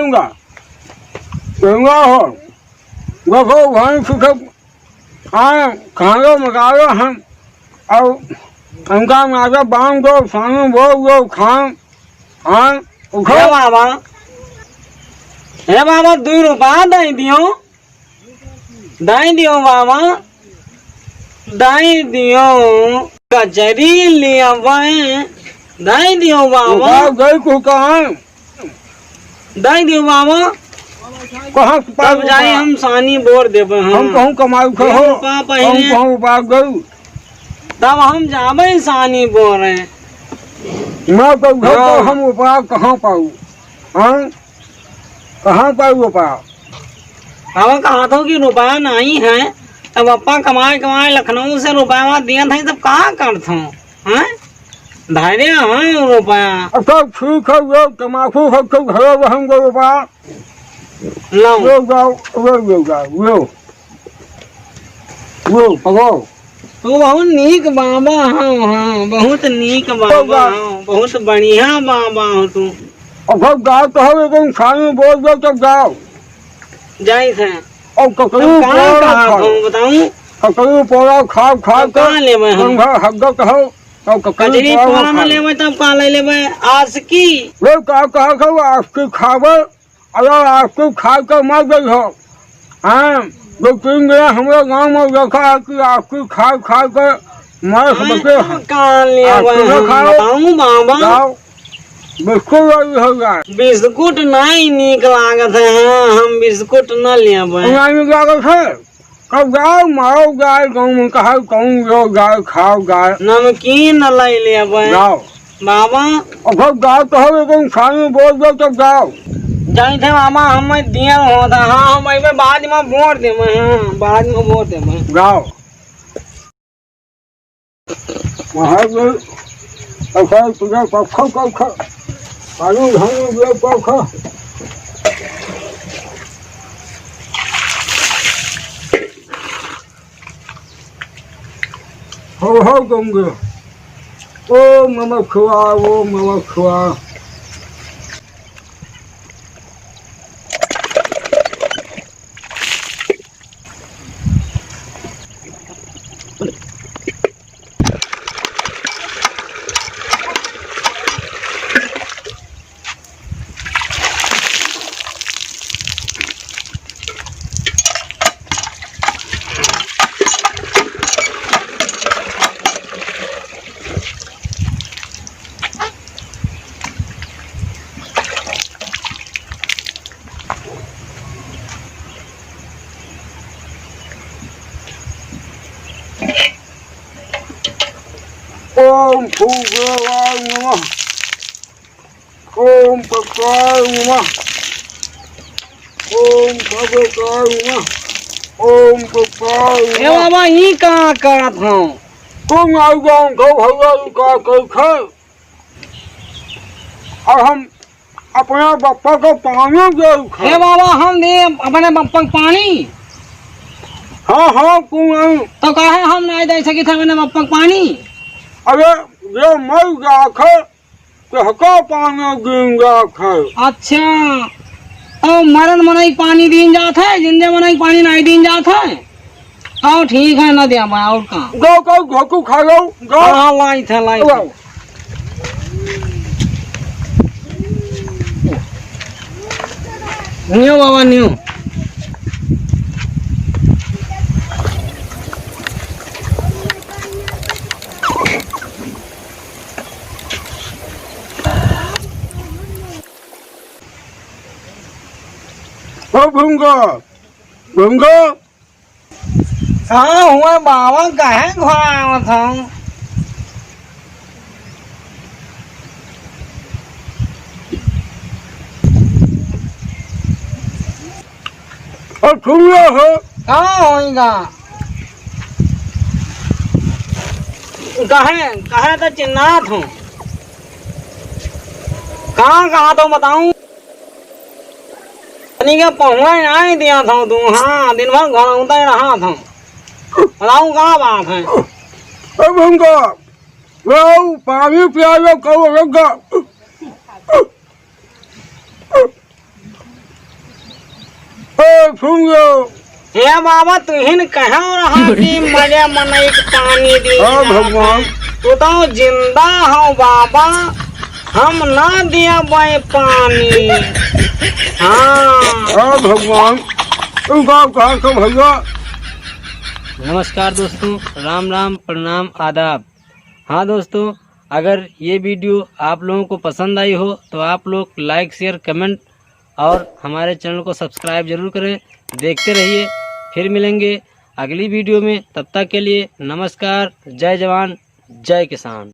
दूंगा दूंगा हो देखो वहीं सुखे हाँ खाना मका लो हम और उनका माता बांध दो सामने बोल दो खान हाँ उठो बाबा हे बाबा 2 रुपया दाई दियो बाबा दाई दियो कचरी लिया दाई दियो बाबा गई को कहाँ दाई दियो बाबा कहाँ तब जाए हम सानी बोर देबे हम कहूँ कमाई खो हम कहूँ बाग गई तब हम जाबे सानी बोर है मैं तो घर तो हम उपाय कहाँ पाऊँ हाँ कहाँ पाऊँ उपाय अब कहा तो कि रुपया नहीं है तब अपा कमाए कमाए लखनऊ से रुपया दिया था तब कहाँ करता हूँ हैं धैर्य है रुपया अच्छा ठीक है वो तमाकू सबसे घर रहेंगे उपाय लो जाओ वो पकड़ो तो बहुत नीक बाबा हाँ हाँ बहुत नीक बाबा हाँ बहुत बढ़िया बाबा हो तू अब गाँव तो हो एकदम खाने बोल दो तब जाओ जाई थे और ककड़ी बताऊँ ककड़ी पोड़ा खा खा कहाँ लेबे हम हग्गा कहो तो कचरी पोड़ा न लेबे तब कहाँ ले लेबे आज की वो कहा कहो आपकी खावे अगर आपकी खा कर मर गई हो हाँ 2-3 दिन हमारे गाँव में देखा है कि आपकी खा खा कर मर बचे हैं कहाँ लेबे बताऊँ बाबा बिस्कुट हो जाए बिस्कुट नहीं नीक लागत है हाँ हम बिस्कुट न लेबे नहीं लागत है कब गाय मारो गाय गाँव में कहा कहूँ जो गाय खाओ गाय नमकीन ले लेबे जाओ बाबा अब गाय तो हो एकदम सामने बोल दो तब जाओ जाई थे मामा हम दिया होता हाँ हम अबे बाद में वोट देबे हाँ बाद में वोट देबे जाओ वहाँ पे अच्छा तुझे पक्ष पानी घर पक्ष हो दूंगे ओ मम खुआ ओम भूगवाय नमः ओम पकाय नमः ओम भगवताय नमः ओम पकाय ए बाबा ई कहाँ करत हूँ तुम आई जाओ गौ भगवान का कर खा और हम अपने बप्पा को पानी दे हे बाबा हम दे अपने बप्पा को पानी हाँ हाँ तुम आई तो कहे हम नहीं दे सके थे अपने बप्पा को पानी अरे ये मर गया खे तो हका पानी देंगे खे अच्छा और मरन मनाई पानी दीन जात है जिंदे मनाई पानी नहीं दीन जात है हाँ ठीक है ना दिया मैं और कहाँ गौ का घोकू खा लो गौ हाँ लाई थे न्यू बाबा न्यू भूंगा हाँ हुआ बाबा कहे घोड़ा था और सुन लो हो कहाँ होएगा कहे तो चिन्हात हूँ कहाँ तो बताऊं के पहुँचा नहीं दिया था तू हाँ दिन भर घर उतर ही रहा था बताऊँ क्या बात है भूंगा वो पानी पिया लो कहो लगा सुन लो। हे बाबा तुहिन कहो रहा कि मजे मनई के पानी दी हाँ भगवान। तू तो जिंदा हो बाबा, हम ना दिया बाई पानी। हाँ भगवान तुम कहा तो भैया। नमस्कार दोस्तों, राम राम, प्रणाम, आदाब। हाँ दोस्तों, अगर ये वीडियो आप लोगों को पसंद आई हो तो आप लोग लाइक, शेयर, कमेंट और हमारे चैनल को सब्सक्राइब जरूर करें। देखते रहिए, फिर मिलेंगे अगली वीडियो में। तब तक के लिए नमस्कार। जय जवान, जय किसान।